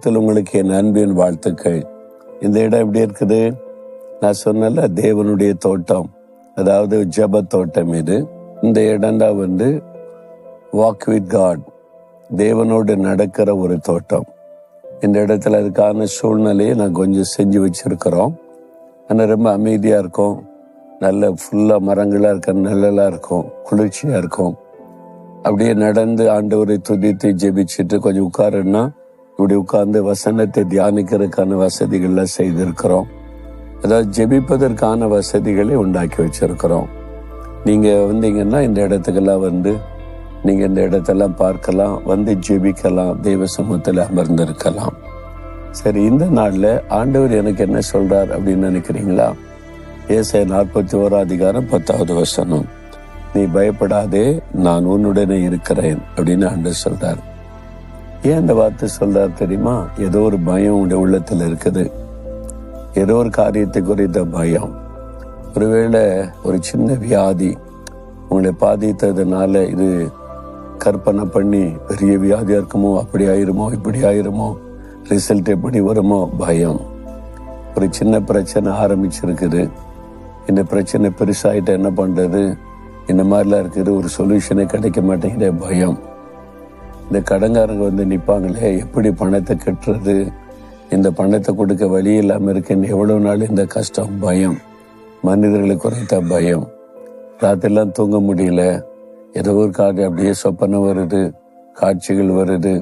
நாமத்தில் உங்களுக்கு என் அன்பின் வாழ்த்துக்கள். இந்த இடம் எப்படி இருக்குது? நான் சொன்னல, தேவனுடைய தோட்டம், அதாவது ஜெப தோட்டம். இது இந்த இடம் தான் வாக் வித் காட், தேவனோடு நடக்கிற ஒரு தோட்டம். இந்த இடத்துல அதுக்கான சூழ்நிலையை நான் கொஞ்சம் செஞ்சு வச்சிருக்கிறோம். ஆனால் ரொம்ப அமைதியாக இருக்கும், நல்ல ஃபுல்லாக மரங்களாக இருக்க, நிழலாக இருக்கும், குளிர்ச்சியாக இருக்கும். அப்படியே நடந்து ஆண்டவரை துதித்து ஜெபிச்சுட்டு கொஞ்சம் உட்காருன்னா இப்படி உட்கார்ந்து வசனத்தை தியானிக்கிறதுக்கான வசதிகள்லாம் செய்திருக்கிறோம். அதாவது ஜெபிப்பதற்கான வசதிகளை உண்டாக்கி வச்சிருக்கிறோம். நீங்கள் வந்தீங்கன்னா இந்த இடத்துக்கெல்லாம் நீங்கள் இந்த இடத்தெல்லாம் பார்க்கலாம், ஜெபிக்கலாம், தெய்வ சமூகத்தில் அமர்ந்திருக்கலாம். சரி, இந்த நாளில் ஆண்டவர் எனக்கு என்ன சொல்றார் அப்படின்னு நினைக்கிறீங்களா? ஏசாயா 41:10 நீ பயப்படாதே, நான் உன்னுடனே இருக்கிறேன் அப்படின்னு ஆண்டவர் சொல்றார். ஏன் அந்த வார்த்தை சொல்றார் தெரியுமா? ஏதோ ஒரு பயம் உங்களுடைய உள்ளத்தில் இருக்குது, ஏதோ ஒரு காரியத்தை குறித்த பயம். ஒருவேளை ஒரு சின்ன வியாதி உங்களை பாதித்ததுனால இது கற்பனை பண்ணி பெரிய வியாதியா இருக்குமோ, அப்படி ஆயிருமோ, இப்படி ஆயிருமோ, ரிசல்ட் எப்படி வருமோ, பயம். ஒரு சின்ன பிரச்சனை ஆரம்பிச்சிருக்குது, இந்த பிரச்சனை பெருசாயிட்ட என்ன பண்றது, இந்த மாதிரிலாம் இருக்குது, ஒரு சொல்யூஷனே கிடைக்க மாட்டேங்கிற பயம். இந்த கடன்காரங்க நிற்பாங்களே, எப்படி பணத்தை கட்டுறது, இந்த பணத்தை கொடுக்க வழி இல்லாமல் இருக்குன்னு எவ்வளவு நாள் இந்த கஷ்டம், பயம். மனிதர்களை குறைத்த பயம். ராத்திரிலாம் தூங்க முடியல, ஏதோ ஒரு காரியம் அப்படியே சொப்பனை வருது, காட்சிகள் வருது,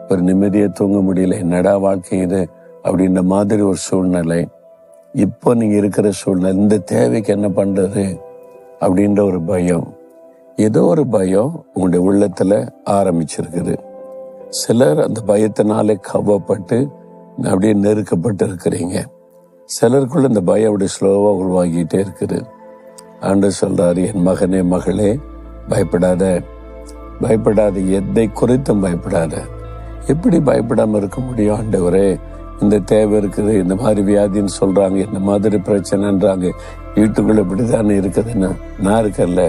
ஒரு நிம்மதியை தூங்க முடியல, என்னடா வாழ்க்கை இது அப்படின்ற மாதிரி ஒரு சூழ்நிலை. இப்போ நீங்க இருக்கிற சூழ்நிலை, இந்த தேவைக்கு என்ன பண்றது அப்படின்ற ஒரு பயம். ஏதோ ஒரு பயம் உங்களுடைய உள்ளத்துல ஆரம்பிச்சிருக்குது. சிலர் அந்த பயத்தினாலே கவப்பட்டு அப்படியே நெருக்கப்பட்டு இருக்கிறீங்க. சிலருக்குள்ள இந்த பயம் அப்படி ஸ்லோவா உருவாகிட்டே இருக்குது. ஆண்டவர் சொல்றாரு, என் மகனே மகளே, பயப்படாத, பயப்படாத, எதை குறித்தும் பயப்படாத. எப்படி பயப்படாம இருக்க முடியும் ஆண்டவரே? இந்த தேவை இருக்குது, இந்த மாதிரி வியாதின்னு சொல்றாங்க, இந்த மாதிரி பிரச்சனைன்றாங்க, வீட்டுக்குள்ள இப்படித்தானே இருக்குதுன்னு. நான் இருக்கல,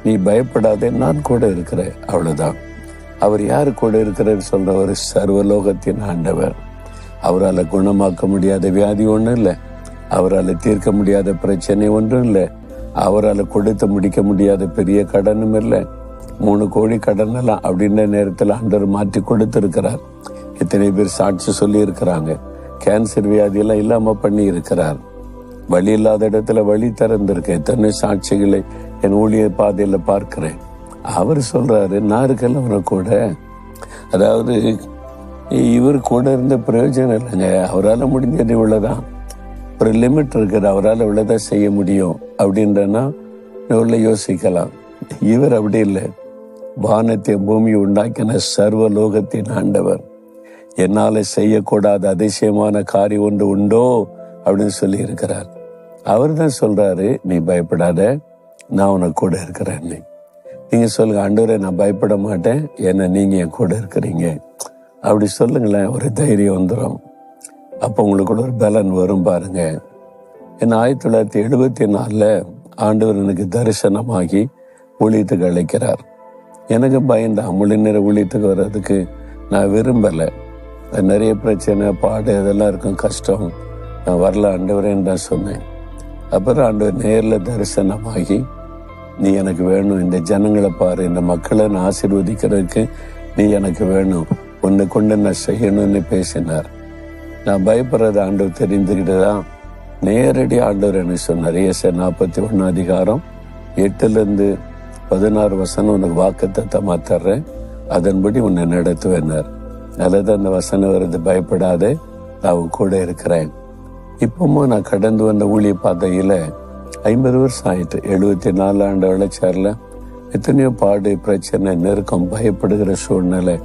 நீ பயப்படாதே, நான் கூட இருக்கிறேன், அவ்வளவுதான். அவர் யாரு கூட இருக்கிறார் சொல்றவர்? சர்வலோகத்தின் ஆண்டவர். அவரால் குணமாக்க முடியாத வியாதி ஒன்றும் இல்லை, அவரால் தீர்க்க முடியாத பிரச்சனை ஒன்றும் இல்லை, அவரால் கொடுத்து முடிக்க முடியாத பெரிய கடனும் இல்லை. 3 கோடி கடன் எல்லாம் அப்படின்ற நேரத்தில் ஆண்டவர் மாற்றி கொடுத்திருக்கிறார். எத்தனை பேர் சாட்சி சொல்லி இருக்கிறாங்க. கேன்சர் வியாதியெல்லாம் இல்லாம பண்ணி இருக்கிறார். வழி இல்லாத இடத்துல வழி திறந்திருக்க எத்தனை சாட்சிகளை என் ஊழிய பாதையில பார்க்கிறேன். அவர் சொல்றாரு, நான் இருக்கல அவரை கூட. அதாவது இவர் கூட இருந்த பிரயோஜனம் இல்லைங்க, அவரால் முடிஞ்சது இவ்வளவுதான். ஒரு லிமிட் இருக்குது, அவரால் இவ்வளவுதான் செய்ய முடியும் அப்படின்றனா உள்ள யோசிக்கலாம். இவர் அப்படி இல்லை. வானத்தை பூமி உண்டாக்கின சர்வலோகத்தின் ஆண்டவர். என்னால செய்யக்கூடாத அதிசயமான காரியம் ஒன்று உண்டோ அப்படின்னு சொல்லி இருக்கிறார். அவர் தான் சொல்றாரு, நீ பயப்படாத, நான் உனக்கு கூட இருக்கிறேன். நீங்க சொல்லுங்க, ஆண்டவரே நான் பயப்பட மாட்டேன், ஏன்னா நீங்க என் கூட இருக்கிறீங்க அப்படி சொல்லுங்களேன். ஒரு தைரியம் வந்துடும். அப்போ உங்களுக்கு ஒரு பலன் வரும் பாருங்க. ஏன்னா 1974 ஆண்டவர் எனக்கு தரிசனமாகி ஊழியத்துக்கு அழைக்கிறார். எனக்கு பயந்தான், முழு நேர ஊழியத்துக்கு வர்றதுக்கு நான் விரும்பலை. நிறைய பிரச்சனை, பாடு, இதெல்லாம் இருக்கும், கஷ்டம், நான் வரல ஆண்டவரேன்னு தான் சொன்னேன். அப்புறம் ஆண்டவர் நேரில் தரிசனமாகி, நீ எனக்கு வேணும், இந்த ஜனங்களை பாரு, இந்த மக்களை நான் ஆசீர்வதிக்கிறதுக்கு நீ எனக்கு வேணும், உன்னை கொண்டு நான் செய்யணும்னு பேசினார். நான் பயப்படுறது ஆண்டவர் தெரிஞ்சுக்கிட்டுதான் நேரடி ஆண்டவர் எனக்கு சொன்னார். ஏசாயா 41:8-16 உனக்கு வாக்குத்தத்தமா தர்றேன், அதன்படி உன்னை நடத்துவேன்னார். நல்லது, அந்த வசனம் வருது, பயப்படாதே, நான் கூட இருக்கிறேன். இப்பவும் நான் கடந்து வந்த ஊழிய பாதையில 50 வருஷம் ஆயிட்டு. 74 ஆண்டு உழைச்சார்ல, எத்தனையோ பாடு, பிரச்சனை, நெருக்கம், பயப்படுகிற சூழ்நிலை.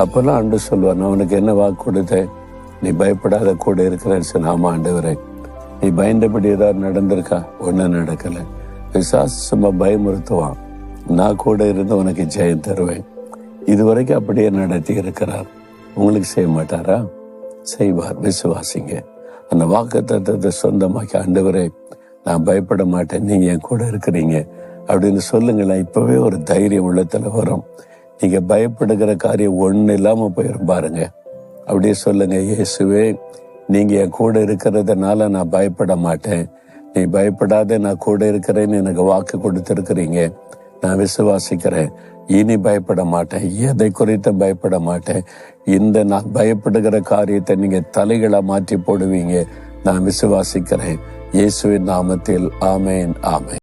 அப்பெல்லாம் ஆண்டு சொல்லுவார், நான் உனக்கு என்ன வாக்கு கொடுத்தேன், நீ பயப்படாத, கூட இருக்கிறேன்னு சொன்ன. ஆமா ஆண்டவரே, நீ பயந்தபடி ஏதாவது நடந்திருக்கா? ஒன்னும் நடக்கல. விசுவாச சும்மா பயமுறுத்துவான், நான் கூட இருந்து உனக்கு ஜெயம் தருவேன். இதுவரைக்கும் அப்படியே நடத்தி இருக்கிறார். உங்களுக்கு செய்ய மாட்டாரா? செய்வார், விசுவாசிங்க. அந்த வாக்குத்தத்தத்தை சொந்தமாக்கி, ஆண்டவரே நான் பயப்பட மாட்டேன், நீங்க என் கூட இருக்கிறீங்க அப்படின்னு சொல்லுங்களேன். இப்பவே ஒரு தைரியம் உள்ளத்துல வரும். நீங்க பயப்படுகிற காரியம் ஒண்ணு இல்லாம போயிரும் பாருங்க. அப்படியே சொல்லுங்க, இயேசுவே, நீங்க என் கூட இருக்கிறதுனால நான் பயப்பட மாட்டேன். நீ பயப்படாத, நான் கூட இருக்கிறேன்னு எனக்கு வாக்கு கொடுத்திருக்கிறீங்க. நான் விசுவாசிக்கிறேன். இனி பயப்பட மாட்டேன். எதை குறித்து பயப்பட மாட்டேன். இந்த நான் பயப்படுகிற காரியத்தை நீங்க தலைகளா மாற்றி போடுவீங்க. நான் விசுவாசிக்கிறேன். இயேசுவின் நாமத்தில் ஆமேன், ஆமேன்.